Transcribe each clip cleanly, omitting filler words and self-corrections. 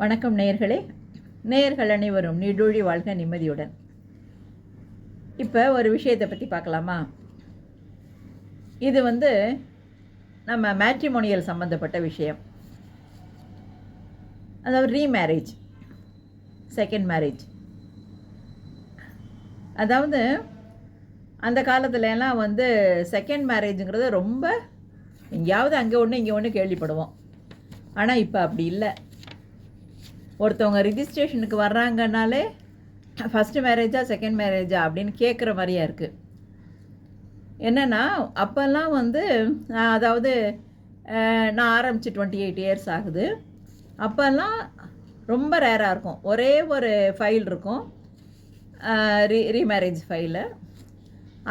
வணக்கம் நேயர்களே. நேயர்கள் அனைவரும் நீடூழி வாழ்க நிம்மதியுடன். இப்போ ஒரு விஷயத்தை பற்றி பார்க்கலாமா? இது நம்ம மேட்ரிமோனியல் சம்மந்தப்பட்ட விஷயம். அதாவது ரீமேரேஜ், செகண்ட் மேரேஜ். அதாவது அந்த காலத்துலலாம் செகண்ட் மேரேஜுங்கிறது ரொம்ப எங்கேயாவது அங்கே ஒன்று இங்கே ஒன்று கேள்விப்படுவோம். ஆனால் இப்போ அப்படி இல்லை. ஒருத்தவங்க ரிஜிஸ்ட்ரேஷனுக்கு வர்றாங்கனாலே ஃபஸ்ட்டு மேரேஜா செகண்ட் மேரேஜா அப்படின்னு கேட்குற மாதிரியா இருக்குது. என்னென்னா அப்போல்லாம் அதாவது நான் ஆரம்பித்து 28 இயர்ஸ் ஆகுது. அப்போல்லாம் ரொம்ப ரேராக இருக்கும். ஒரே ஒரு ஃபைல் இருக்கும், ரீமேரேஜ் ஃபைலு.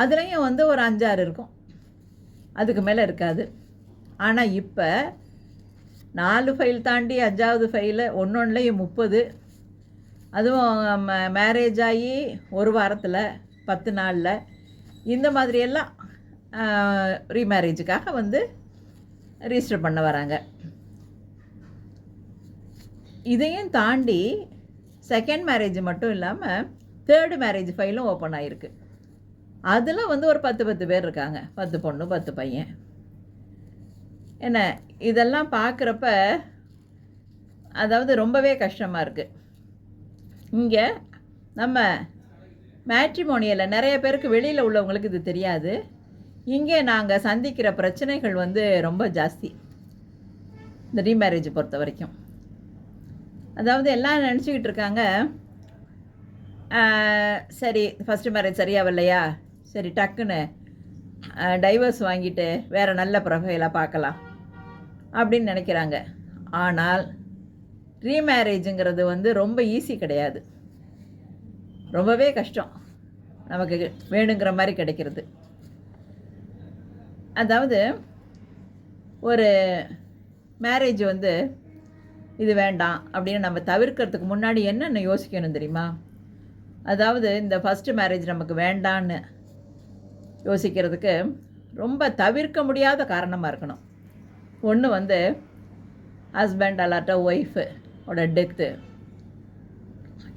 அதுலேயும் ஒரு 5-6 இருக்கும், அதுக்கு மேலே இருக்காது. ஆனால் இப்போ 4 ஃபைல் தாண்டி 5ஆவது ஃபைலு ஒன்றுலேயும் 30. அதுவும் மேரேஜ் ஆகி ஒரு வாரத்தில் 10 நாளில் இந்த மாதிரியெல்லாம் ரீமேரேஜுக்காக ரிஜிஸ்டர் பண்ண வராங்க. இதையும் தாண்டி செகண்ட் மேரேஜ் மட்டும் இல்லாமல் தேர்டு மேரேஜ் ஃபைலும் ஓப்பன் ஆகிருக்கு. அதில் ஒரு 10 பேர் இருக்காங்க, 10 பொண்ணு 10 பையன். என்ன இதெல்லாம் பார்க்குறப்ப அதாவது ரொம்பவே கஷ்டமாக இருக்குது. இங்கே நம்ம மேட்ரிமோனியலில் நிறைய பேருக்கு வெளியில் உள்ளவங்களுக்கு இது தெரியாது. இங்கே நாங்கள் சந்திக்கிற பிரச்சனைகள் ரொம்ப ஜாஸ்தி இந்த ரீமேரேஜ் பொறுத்த வரைக்கும். அதாவது எல்லாம் நினச்சிக்கிட்டு இருக்காங்க, சரி ஃபஸ்ட்டு மேரேஜ் சரியாகலையா, சரி டக்குன்னு டைவர்ஸ் வாங்கிட்டு வேறு நல்ல ப்ரொஃபைலாக பார்க்கலாம் அப்படின்னு நினைக்கிறாங்க. ஆனால் ரீமேரேஜுங்கிறது ரொம்ப ஈஸி கிடையாது, ரொம்பவே கஷ்டம் நமக்கு வேணுங்கிற மாதிரி கிடைக்கிறது. அதாவது ஒரு மேரேஜ் இது வேண்டாம் அப்படின்னு நம்ம தவிர்க்கிறதுக்கு முன்னாடி என்னென்ன யோசிக்கணும் தெரியுமா? அதாவது இந்த ஃபஸ்ட்டு மேரேஜ் நமக்கு வேண்டான்னு யோசிக்கிறதுக்கு ரொம்ப தவிர்க்க முடியாத காரணமாக இருக்கணும். ஒன்று ஹஸ்பண்ட் அல்லாட்ட ஒய்ஃபோட டெத்து,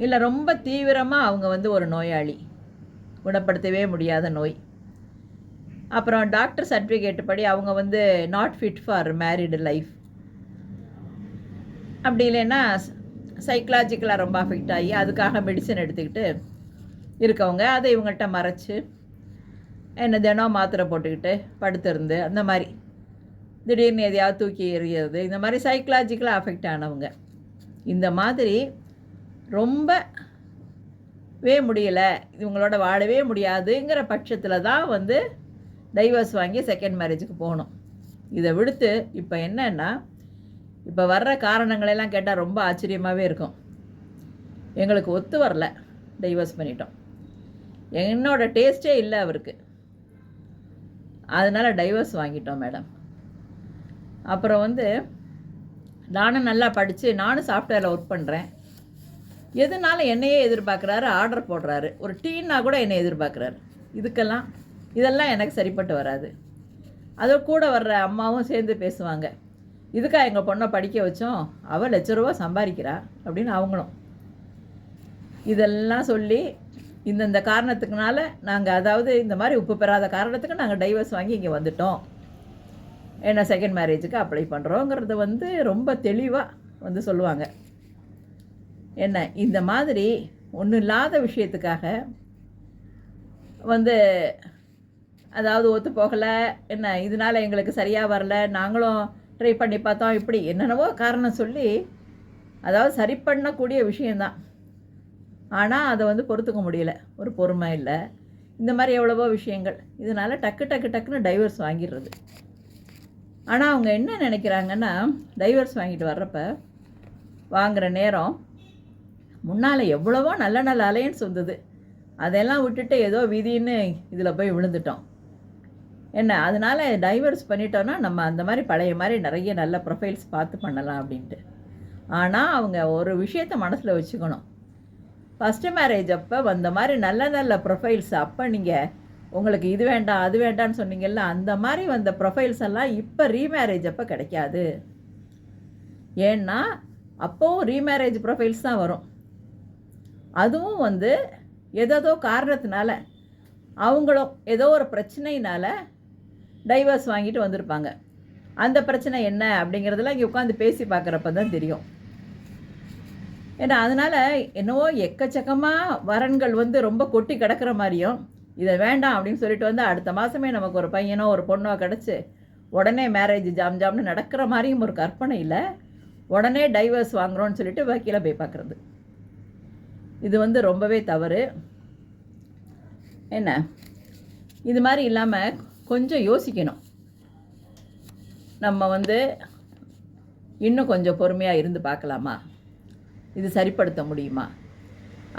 இல்லை ரொம்ப தீவிரமாக அவங்க ஒரு நோயாளி, குணப்படுத்தவே முடியாத நோய். அப்புறம் டாக்டர் சர்டிஃபிகேட் படி அவங்க not fit for married life. அப்படி இல்லைன்னா சைக்கலாஜிக்கலாக ரொம்ப அஃபெக்ட் ஆகி அதுக்காக மெடிசன் எடுத்துக்கிட்டு இருக்கவங்க, அதை இவங்கள்ட்ட மறைச்சி தினம் மாத்திரை போட்டுக்கிட்டு படுத்திருந்து அந்த மாதிரி திடீர்னு எதையாவது தூக்கி எறிகிறது, இந்த மாதிரி சைக்கலாஜிக்கலாக அஃபெக்ட் ஆனவங்க. இந்த மாதிரி ரொம்பவே முடியலை, இவங்களோட வாழவே முடியாதுங்கிற பட்சத்தில் தான் டைவர்ஸ் வாங்கி செகண்ட் மேரேஜுக்கு போகணும். இதை விடுத்து இப்போ என்னன்னா, இப்போ வர்ற காரணங்களெல்லாம் கேட்டால் ரொம்ப ஆச்சரியமாகவே இருக்கும். எங்களுக்கு ஒத்து வரல, டைவர்ஸ் பண்ணிட்டோம், என்னோட டேஸ்ட்டே இல்லை அவருக்கு, அதனால் டைவர்ஸ் வாங்கிட்டோம் மேடம். அப்புறம் நானும் நல்லா படித்து நானும் சாஃப்ட்வேரில் ஒர்க் பண்ணுறேன், எதுனால என்னையே எதிர்பார்க்குறாரு, ஆர்டர் போடுறாரு, ஒரு டீன்னா கூட என்னை எதிர்பார்க்குறாரு. இதெல்லாம் எனக்கு சரிப்பட்டு வராது. அதோ கூட வர்ற அம்மாவும் சேர்ந்து பேசுவாங்க, இதுக்காக எங்கள் பொண்ணை படிக்க வச்சோம், அவள் லட்ச சம்பாதிக்கிறா அப்படின்னு அவங்களும் இதெல்லாம் சொல்லி இந்த காரணத்துக்குனால நாங்கள், அதாவது இந்த மாதிரி உப்பு பெறாத காரணத்துக்கு நாங்கள் டைவர்ஸ் வாங்கி இங்கே வந்துட்டோம், என்ன செகண்ட் மேரேஜுக்கு அப்ளை பண்ணுறோங்கிறது ரொம்ப தெளிவாக சொல்லுவாங்க. என்ன இந்த மாதிரி ஒன்றும் இல்லாத விஷயத்துக்காக அதாவது ஒத்து போகலை, என்ன இதனால் எங்களுக்கு சரியாக வரல, நாங்களும் ட்ரை பண்ணி பார்த்தோம், இப்படி என்னென்னவோ காரணம் சொல்லி, அதாவது சரி பண்ணக்கூடிய விஷயந்தான், ஆனால் அதை பொறுத்துக்க முடியல, ஒரு பொறுமை இல்லை, இந்த மாதிரி எவ்வளவோ விஷயங்கள். இதனால் டக்குன்னு டைவர்ஸ் வாங்கிடுறது. ஆனால் அவங்க என்ன நினைக்கிறாங்கன்னா, டைவர்ஸ் வாங்கிட்டு வர்றப்ப வாங்குகிற நேரம் முன்னால் எவ்வளவோ நல்ல அலையன்ஸ் வந்தது, அதெல்லாம் விட்டுட்டு ஏதோ விதின்னு இதில் போய் விழுந்துட்டோம். என்ன அதனால் டைவர்ஸ் பண்ணிட்டோன்னா நம்ம அந்த மாதிரி பழைய மாதிரி நிறைய நல்ல ப்ரொஃபைல்ஸ் பார்த்து பண்ணலாம் அப்படின்ட்டு. ஆனால் அவங்க ஒரு விஷயத்தை மனசில் வச்சுக்கணும், ஃபஸ்ட்டு மேரேஜ் அப்போ வந்த மாதிரி நல்ல ப்ரொஃபைல்ஸ் அப்போ நீங்கள் உங்களுக்கு இது வேண்டாம் அது வேண்டான்னு சொன்னீங்கல்ல, அந்த மாதிரி வந்த ப்ரொஃபைல்ஸ் எல்லாம் இப்போ ரீமேரேஜ் அப்போ கிடைக்காது. ஏன்னா அப்போவும் ரீமேரேஜ் ப்ரொஃபைல்ஸ் தான் வரும். அதுவும் வந்து ஏதோ காரணத்தினால அவங்களும் ஏதோ ஒரு பிரச்சனையினால் டைவர்ஸ் வாங்கிட்டு வந்திருப்பாங்க. அந்த பிரச்சனை என்ன அப்படிங்கிறதுலாம் இங்கே உட்காந்து பேசி பார்க்குறப்ப தான் தெரியும். ஏன்னா அதனால் என்னவோ எக்கச்சக்கமாக வரன்கள் வந்து ரொம்ப கொட்டி கிடக்கிற மாதிரியும், இதை வேண்டாம் அப்படின்னு சொல்லிட்டு வந்து அடுத்த மாதமே நமக்கு ஒரு பையனோ ஒரு பொண்ணோ கிடச்சி உடனே மேரேஜ் ஜாம்னு நடக்கிற மாதிரியும் ஒரு கற்பனையில் உடனே டைவர்ஸ் வாங்குகிறோன்னு சொல்லிட்டு வக்கீலை போய் பார்க்குறது, இது வந்து ரொம்பவே தவறு. என்ன இது மாதிரி இல்லாமல் கொஞ்சம் யோசிக்கணும். நம்ம வந்து இன்னும் கொஞ்சம் பொறுமையாக இருந்து பார்க்கலாமா, இது சரிப்படுத்த முடியுமா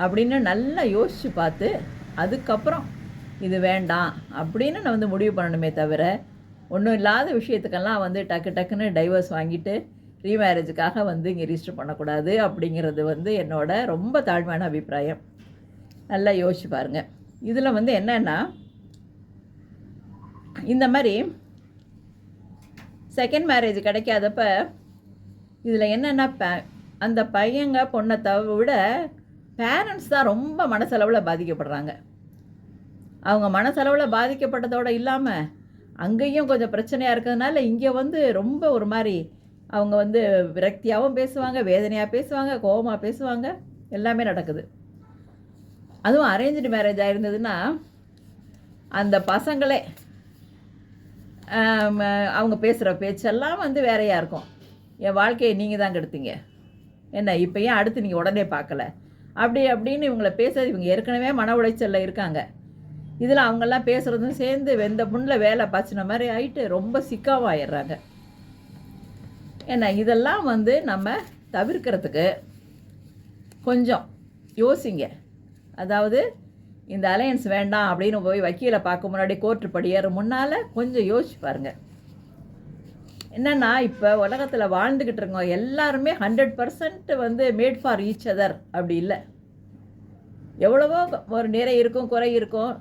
அப்படின்னு நல்லா யோசித்து பார்த்து அதுக்கப்புறம் இது வேண்டாம் அப்படின்னு நான் வந்து முடிவு பண்ணணுமே தவிர, ஒன்றும் இல்லாத விஷயத்துக்கெல்லாம் வந்து டக்குன்னு டைவர்ஸ் வாங்கிட்டு ரீமேரேஜுக்காக வந்து இங்கே ரிஜிஸ்டர் பண்ணக்கூடாது அப்படிங்கிறது வந்து என்னோட ரொம்ப தாழ்மையான அபிப்பிராயம். நல்லா யோசிச்சு பாருங்கள். இதில் வந்து என்னென்னா, இந்த மாதிரி செகண்ட் மேரேஜ் கிடைக்காதப்ப இதில் என்னென்னா அந்த பையங்க பொண்ணை விட பேரண்ட்ஸ் தான் ரொம்ப மனசளவில் பாதிக்கப்படுறாங்க. அவங்க மனசளவில் பாதிக்கப்பட்டதோடு இல்லாமல் அங்கேயும் கொஞ்சம் பிரச்சனையாக இருக்கிறதுனால இங்கே வந்து ரொம்ப ஒரு மாதிரி அவங்க வந்து விரக்தியாகவும் பேசுவாங்க, வேதனையாக பேசுவாங்க, கோபமாக பேசுவாங்க, எல்லாமே நடக்குது. அதுவும் அரேஞ்சு மேரேஜ் ஆயிருந்ததுன்னா அந்த பசங்களே அவங்க பேசுகிற பேச்செல்லாம் வந்து வேறையாக இருக்கும். என் வாழ்க்கையை நீங்கள் தான் கெடுத்தீங்க, என்ன இப்போ ஏன் அடுத்து நீங்கள் உடனே பார்க்கல அப்படின்னு இவங்களை பேசுறது. இவங்க ஏற்கனவே மன உளைச்சலில் இருக்காங்க. இதில் அவங்கெல்லாம் பேசுகிறதும் சேர்ந்து வெந்த புண்ணில் வேலை பாய்ச்சின மாதிரி ஆகிட்டு ரொம்ப சிக்காவும் ஆயிடுறாங்க. ஏன்னா இதெல்லாம் வந்து நம்ம தவிர்க்கிறதுக்கு கொஞ்சம் யோசிங்க. அதாவது இந்த அலையன்ஸ் வேண்டாம் அப்படின்னு போய் வக்கீலை பார்க்க முன்னாடி கோர்ட்டு படியேற முன்னால் கொஞ்சம் யோசிச்சு பாருங்கள். என்னென்னா இப்போ உலகத்தில் வாழ்ந்துக்கிட்டு இருக்கோம் எல்லாருமே 100% வந்து மேட் ஃபார் ஈச் அதர் அப்படி இல்லை. எவ்வளவோ ஒரு நிறை இருக்கும், குறை இருக்கும்,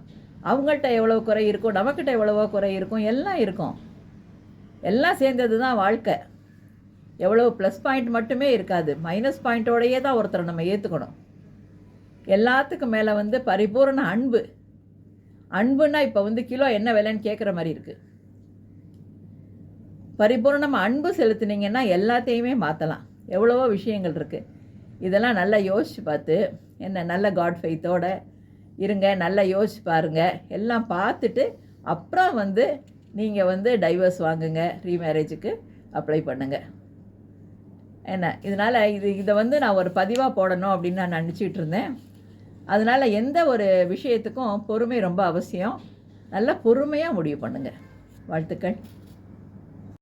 அவங்கள்ட்ட எவ்வளோ குறை இருக்கும், நமக்கிட்ட எவ்வளவோ குறை இருக்கும், எல்லாம் இருக்கும். எல்லாம் சேர்ந்தது தான் வாழ்க்கை. எவ்வளோ ப்ளஸ் பாயிண்ட் மட்டுமே இருக்காது, மைனஸ் பாயிண்ட்டோடையே தான் ஒருத்தரை நம்ம ஏற்றுக்கணும். எல்லாத்துக்கும் மேலே வந்து பரிபூர்ண அன்புன்னா இப்போ வந்து கிலோ என்ன விலைன்னு கேட்குற மாதிரி இருக்குது. பரிபூர்ணமாக அன்பு செலுத்துனீங்கன்னா எல்லாத்தையுமே மாற்றலாம். எவ்வளவோ விஷயங்கள் இருக்குது. இதெல்லாம் நல்லா யோசித்து பார்த்து என்ன நல்ல காட் ஃபெய்த்தோடு இருங்க. நல்லா யோசிச்சு பாருங்கள். எல்லாம் பார்த்துட்டு அப்புறம் வந்து நீங்கள் வந்து டைவர்ஸ் வாங்குங்க, ரீமேரேஜுக்கு அப்ளை பண்ணுங்கள். என்ன இதனால் இதை வந்து நான் ஒரு பதிவாக போடணும் அப்படின்னு நான் நினச்சிக்கிட்டு இருந்தேன். அதனால் எந்த ஒரு விஷயத்துக்கும் பொறுமை ரொம்ப அவசியம். நல்லா பொறுமையாக முடிவு பண்ணுங்கள். வாழ்த்துக்கள்.